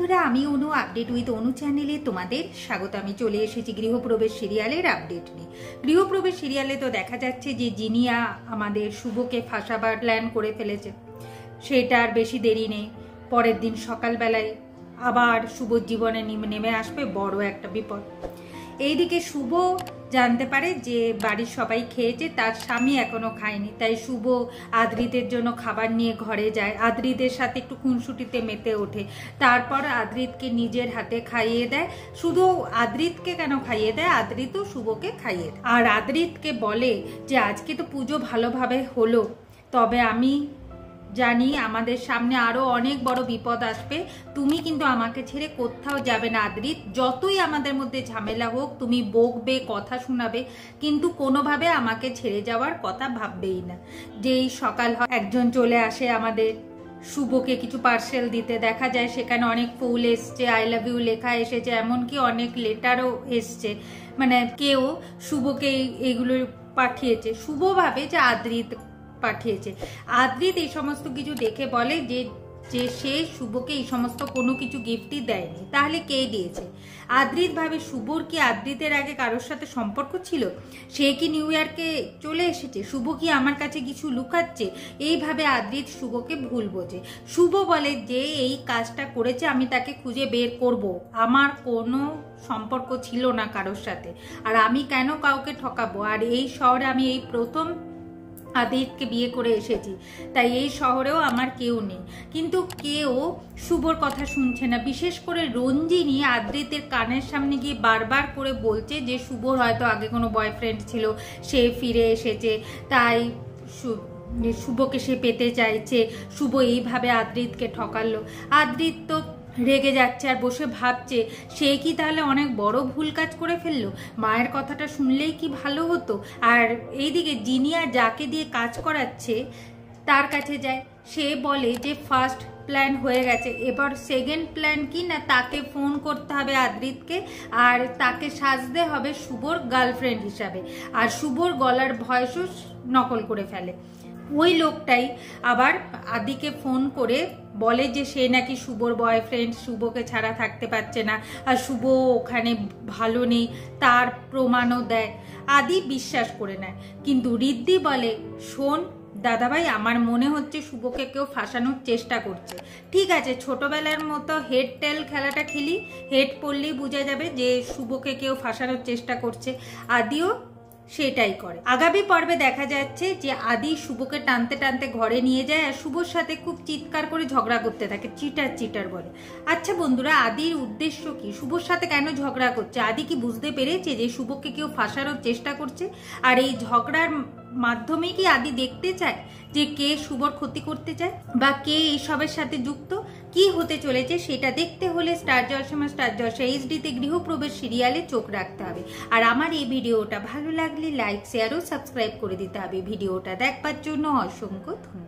বন্ধুরা, আমি অনু update with অনু চ্যানেলে তোমাদের স্বাগত। আমি চলে এসেছি গৃহপ্রবেশ সিরিয়ালের আপডেট নিয়ে। গৃহপ্রবেশ সিরিয়ালে তো দেখা যাচ্ছে যে জিনিয়া আমাদের শুভকে ফাঁসাবার প্ল্যান করে ফেলেছে। সেটা আর বেশি দেরি নেই, পরের দিন সকালবেলায় আবার শুভর জীবনে নেমে আসবে বড় একটা বিপদ। এইদিকে শুভ জানতে পারে যে বাড়ির সবাই খেয়েছে, তার স্বামী এখনো খায়নি। তাই শুভ আদ্রিতের জন্য খাবার নিয়ে ঘরে যায়, আদ্রিতের সাথে একটু খুনসুটিতে মেতে ওঠে। তারপর আদ্রিতকে নিজের হাতে খাইয়ে দেয়। শুধু আদ্রিতকে কেন খাইয়ে দেয়, আদ্রিতও শুভকে খাইয়ে দেয়। আর আদ্রিতকে বলে যে আজকে তো পুজো ভালোভাবে হলো, তবে আমি জানি আমাদের সামনে আরো অনেক বড় বিপদ আসবে। তুমি কিন্তু আমাকে ছেড়ে কোথাও যাবে না আদ্রিত। যতই আমাদের মধ্যে ঝামেলা হোক, তুমি বকবে, কথা শোনাবে, কিন্তু কোনোভাবে আমাকে ছেড়ে যাওয়ার কথা ভাববেই না। যেই সকাল হয়, একজন চলে আসে আমাদের শুভকে কিছু পার্সেল দিতে। দেখা যায় সেখানে অনেক ফুল এসছে, আই লাভ ইউ লেখা এসেছে, এমনকি অনেক লেটারও এসছে। মানে কেউ শুভকে এইগুলো পাঠিয়েছে। শুভ ভাবে যে আদ্রিত পাঠিয়েছে। আদ্রিত এই সমস্ত কিছু দেখে বলে যে সে শুভকে এই সমস্ত কোনো কিছু গিফটই দেয়নি, তাহলে কে দিয়েছে? আদ্রিত ভাবে শুভর কি আদ্রিতের আগে কারোর সাথে সম্পর্ক ছিল? সে কি নিউ ইয়র্কে চলে এসেছে? শুভ কি আমার কাছে কিছু লুকাচ্ছে? এইভাবে আদ্রিত শুভকে ভুল বোঝে। শুভ বলে যে এই কাজটা করেছে, আমি তাকে খুঁজে বের করব। আমার কোনো সম্পর্ক ছিল না কারোর সাথে, আর আমি কেন কাউকে ঠকাবো? আর এই শহরে আমি এই প্রথম আদ্রিতকে বিয়ে করে এসেছি, তাই এই শহরেও আমার কেউ নেই। কিন্তু কেউ শুভর কথা শুনছে না। বিশেষ করে রঞ্জিনী আদ্রিতের কানের সামনে গিয়ে বারবার করে বলছে যে শুভর হয়তো আগে কোনো বয়ফ্রেন্ড ছিল, সে ফিরে এসেছে, তাই শুভকে সে পেতে চাইছে। শুভ এইভাবে আদ্রিতকে ঠকালো। আদ্রিত তো রেগে যাচ্ছে আর বসে ভাবছে সে কি তাহলে অনেক বড় ভুল কাজ করে ফেললো। মায়ের কথাটা শুনলেই কি ভালো হতো। আর এইদিকে জিনিয়া যাকে দিয়ে কাজ করাচ্ছে তার কাছে যায়, সে বলে যে ফার্স্ট প্ল্যান হয়ে গেছে, এবার সেকেন্ড প্ল্যান কি না, তাকে ফোন করতে হবে আদ্রিতকে, আর তাকে সাজতে হবে শুভর গার্লফ্রেন্ড হিসাবে, আর শুভর গলার ভয়েসও নকল করে ফেলে। ওই লোকটাই আবার আদিকে ফোন করে বলে যে সে নাকি শুভর বয়ফ্রেন্ড, শুভকে ছাড়া থাকতে পারছে না, আর শুভ ওখানে ভালো নেই, তার প্রমাণও দেয়। আদি বিশ্বাস করে নেয়, কিন্তু রিদ্ধি বলে শোন দাদাভাই, আমার মনে হচ্ছে শুভকে কেউ ফাঁসানোর চেষ্টা করছে। ঠিক আছে, ছোটবেলার মতো হেড টেল খেলাটা খেলি, হেড পড়লেই বোঝা যাবে যে শুভকে কেউ ফাঁসানোর চেষ্টা করছে। আদিও সেটাই করে। আগামী পর্বে দেখা যাচ্ছে যে আদি শুভকে টানতে টানতে ঘরে নিয়ে যায় আর শুভর সাথে খুব চিৎকার করে ঝগড়া করতে থাকে, চিটার চিটার বলে। আচ্ছা বন্ধুরা, আদির উদ্দেশ্য কি? শুভর সাথে কেন ঝগড়া করছে? আদি কি বুঝতে পেরেছে যে শুভকে কেউ ফাঁসানোর চেষ্টা করছে? আর এই ঝগড়ার মাধ্যমে কি আদি দেখতে চায় যে কে শুভর ক্ষতি করতে চায়, বা কে এইসবের সাথে যুক্ত? কি হতে চলেছে সেটা দেখতে হলে স্টার জলসা এইচডিতে গৃহপ্রবেশ সিরিয়ালে চোখ রাখতে হবে। আর আমার এই ভিডিওটা ভালো লাগলে লাইক, শেয়ার ও সাবস্ক্রাইব করে দিতে হবে। ভিডিওটা দেখবার জন্য অসংখ্য ধন্যবাদ।